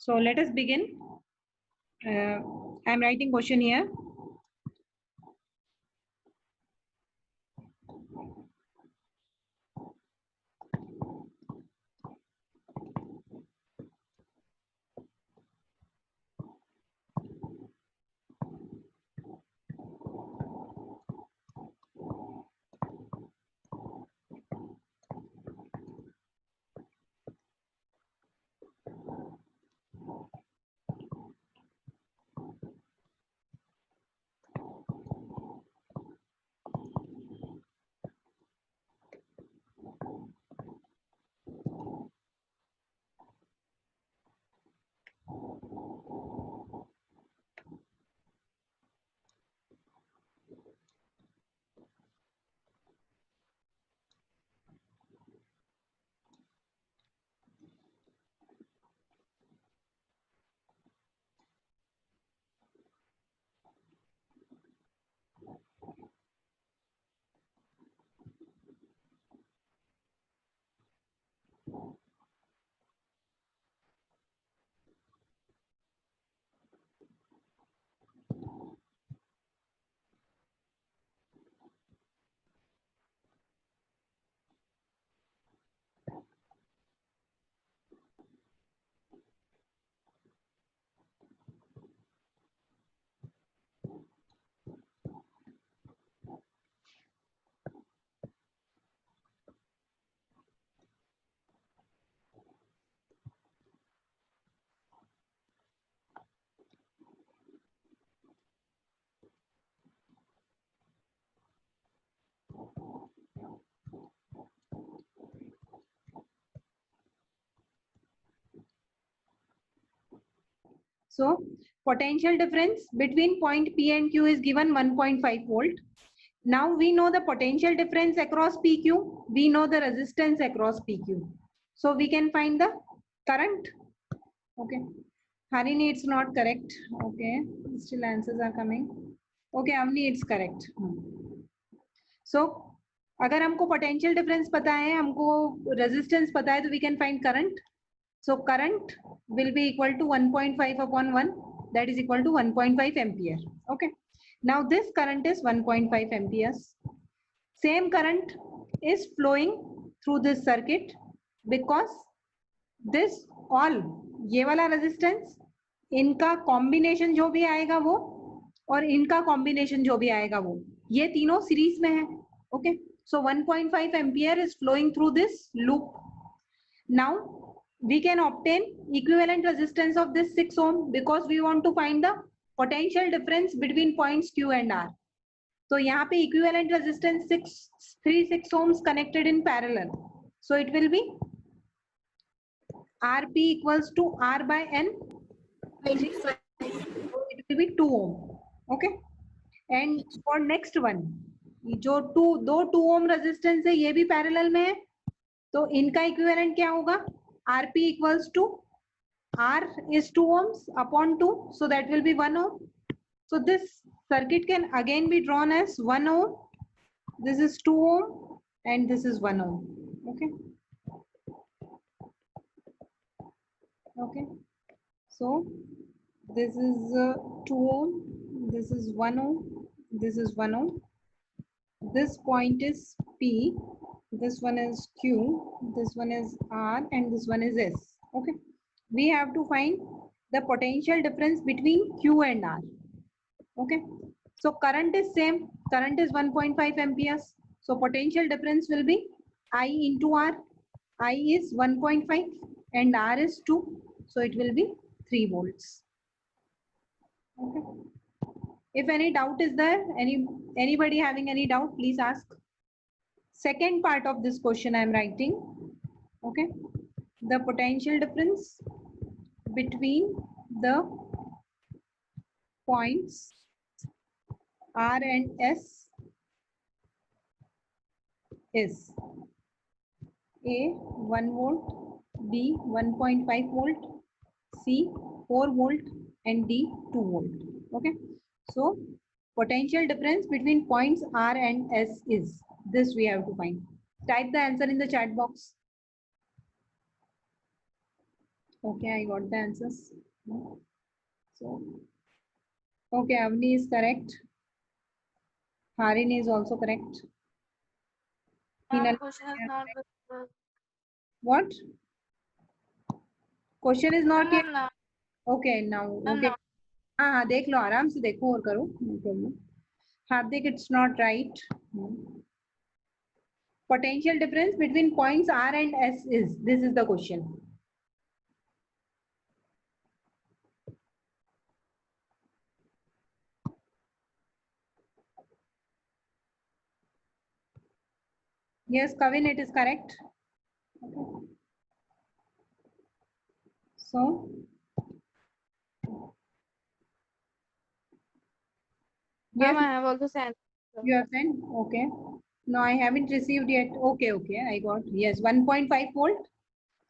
So let us begin. I am writing question here. So potential difference between point P and Q is given 1.5 volt. Now we know the potential difference across PQ. We know the resistance across PQ. So we can find the current. Okay. Harini, it's not correct. Okay. Still answers are coming. Okay, Amni, it's correct. So अगर हमको potential difference पता है, हमको resistance पता है, तो we can find current. So current will be equal to 1.5 upon 1, that is equal to 1.5 ampere. Okay. Now this current is 1.5 amperes. Same current is flowing through this circuit because this all ये वाला resistance इनका combination जो भी आएगा वो और इनका combination जो भी आएगा वो ये तीनों series में है. Okay. So 1.5 ampere is flowing through this loop. Now we can obtain equivalent resistance of this 6 ohm because we want to find the potential difference between points Q and R. So यहाँ पे equivalent resistance 6 ohms connected in parallel. So it will be RP equals to R by N. It will be 2 ohm. Okay. And for next one, जो दो 2 ohm resistance है ये भी parallel में है. तो इनका equivalent क्या होगा? RP equals to R is 2 ohms upon 2. So that will be 1 ohm. So this circuit can again be drawn as 1 ohm. This is 2 ohm and this is 1 ohm. Okay. Okay. So this is 2 ohm. This is 1 ohm. This is 1 ohm. This point is P. This one is Q. This one is R and this one is S. Okay. We have to find the potential difference between Q and R. Okay. So current is same. Current is 1.5 amperes. So potential difference will be I into R. I is 1.5 and R is 2. So it will be 3 volts. Okay. If any doubt is there, anybody having any doubt, please ask. Second part of this question I am writing. Okay. The potential difference between the points R and S is A 1 volt, B 1.5 volt, C 4 volt and D 2 volt. Okay. So potential difference between points R and S is this we have to find. Type the answer in the chat box. Okay, I got the answers. So, okay, Avni is correct. Harini is also correct. Hinal, Question is not visible. what? Question is not yet. Ma'am, Okay, now, okay. now. हाँ हाँ देख लो आराम से देखो और करो no problem. Hardik, it's not right. Potential difference between points R and S is, this is the question. Yes, Kavin, it is correct. Okay. So, yes, Ma'am, I have also sent. you have sent. Okay. No, I haven't received yet. Okay, okay, I got. Yes, 1.5 volt.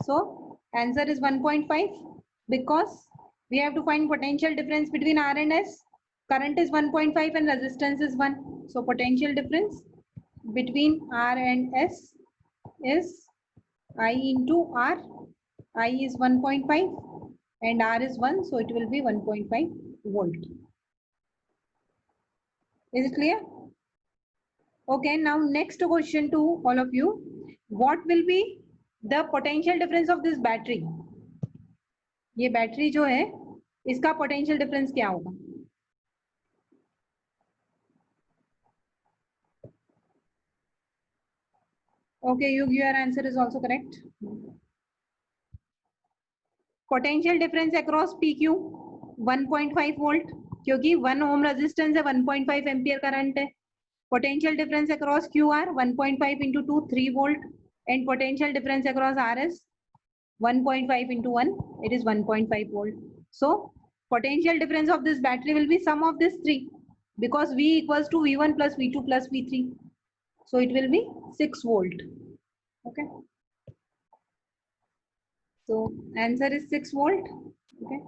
So, answer is 1.5 because we have to find potential difference between R and S. Current is 1.5 and resistance is 1. So, potential difference between R and S is I into R. I is 1.5 and R is 1. So, it will be 1.5 volt. Is it clear? Okay, now next question to all of you. What will be the potential difference of this battery? ये battery जो है इसका potential difference क्या होगा? Okay, your answer is also correct. Potential difference across PQ 1.5 volt क्योंकि 1 ohm resistance है 1.5 ampere current है. Potential difference across QR 1.5 into 2 3 volt and potential difference across RS 1.5 into 1 it is 1.5 volt. So potential difference of this battery will be sum of this three because V equals to V1 plus V2 plus V3. So it will be 6 volt. Okay. So answer is 6 volt. Okay.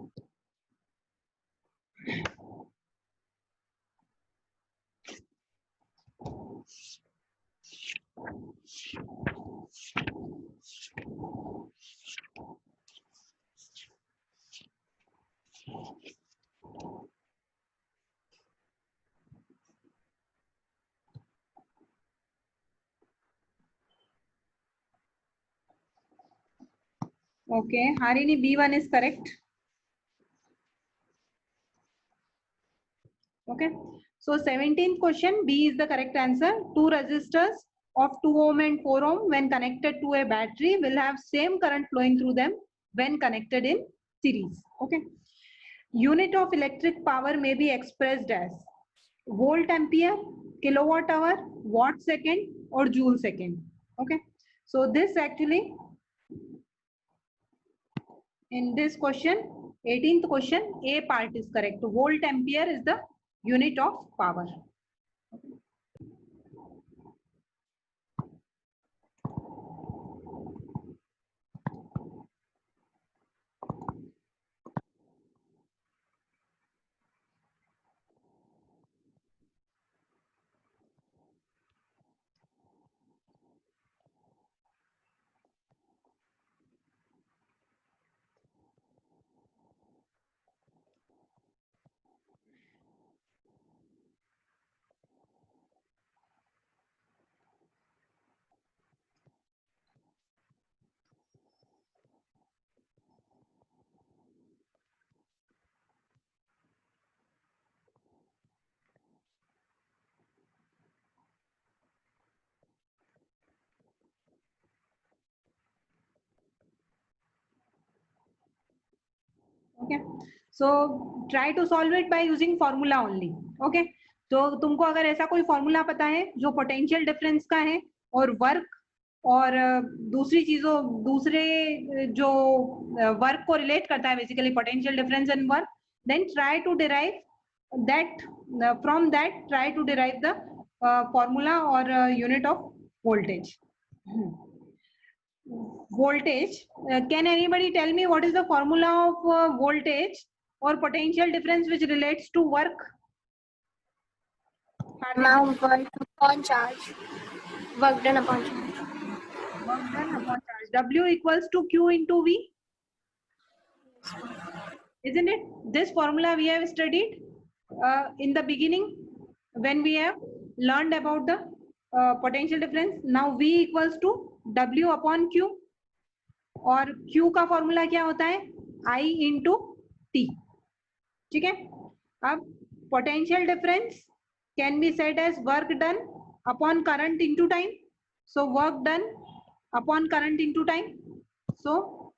Okay, Harini, B1 is correct. Okay, so 17th question, B is the correct answer. Two resistors of 2 ohm and 4 ohm when connected to a battery will have same current flowing through them when connected in series. Okay, unit of electric power may be expressed as volt ampere, kilowatt hour, watt second or joule second. Okay, so this actually in this question 18th question A part is correct. Volt ampere is the unit of power. Okay, so try to solve it by using formula only. Okay, तो तुमको अगर ऐसा कोई formula पता है जो potential difference का है और वर्क और दूसरी चीजों दूसरे जो वर्क को रिलेट करता है basically potential difference and work, then try to derive that from that try to derive the formula और unit of voltage. Voltage, can anybody tell me what is the formula of voltage or potential difference which relates to work? Amount work upon charge. Work done upon charge. Work done upon charge. W equals to Q into V. Isn't it? This formula we have studied in the beginning when we have learned about the potential difference. Now V equals to W upon Q, और Q का formula क्या होता है? I into T. ठीक है? अब potential difference can be said as work done upon current into time. So work done upon current into time. So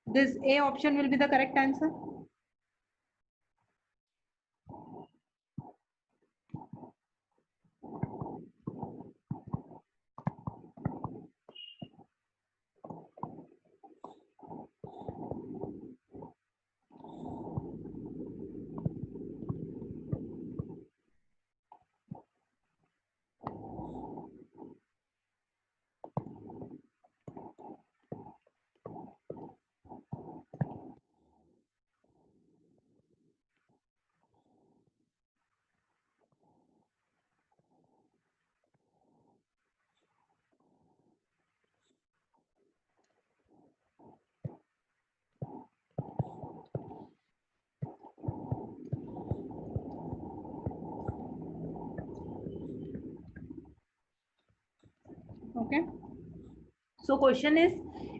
this A option will be the correct answer. Okay. So question is,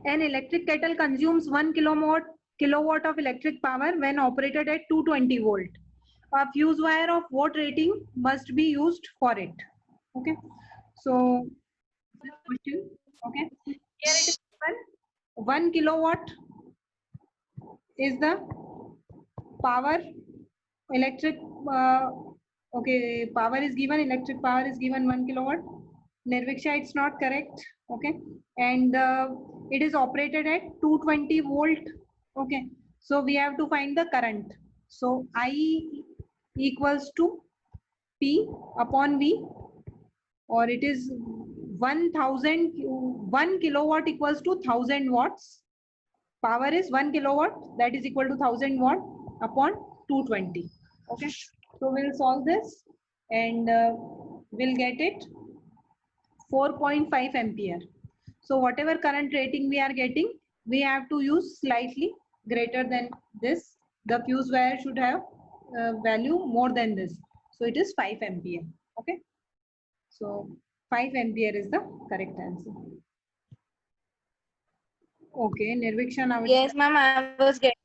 an electric kettle consumes 1 kilowatt of electric power when operated at 220 volt. A fuse wire of what rating must be used for it? Okay. So question. Okay. Here it is given 1 kilowatt is the power. Electric okay, power is given, electric power is given 1 kilowatt. Nirviksha, it's not correct. Okay, and it is operated at 220 volt. Okay, so we have to find the current. So I equals to P upon V, or it is 1000. 1 kilowatt equals to 1000 watts. Power is 1 kilowatt, that is equal to 1000 watt upon 220. Okay, so we'll solve this and we'll get it 4.5 ampere. So whatever current rating we are getting, we have to use slightly greater than this. The fuse wire should have value more than this. So it is 5 ampere. Okay, so 5 ampere is the correct answer. Okay, Nirviksha, now it's Yes, ma'am, I was getting.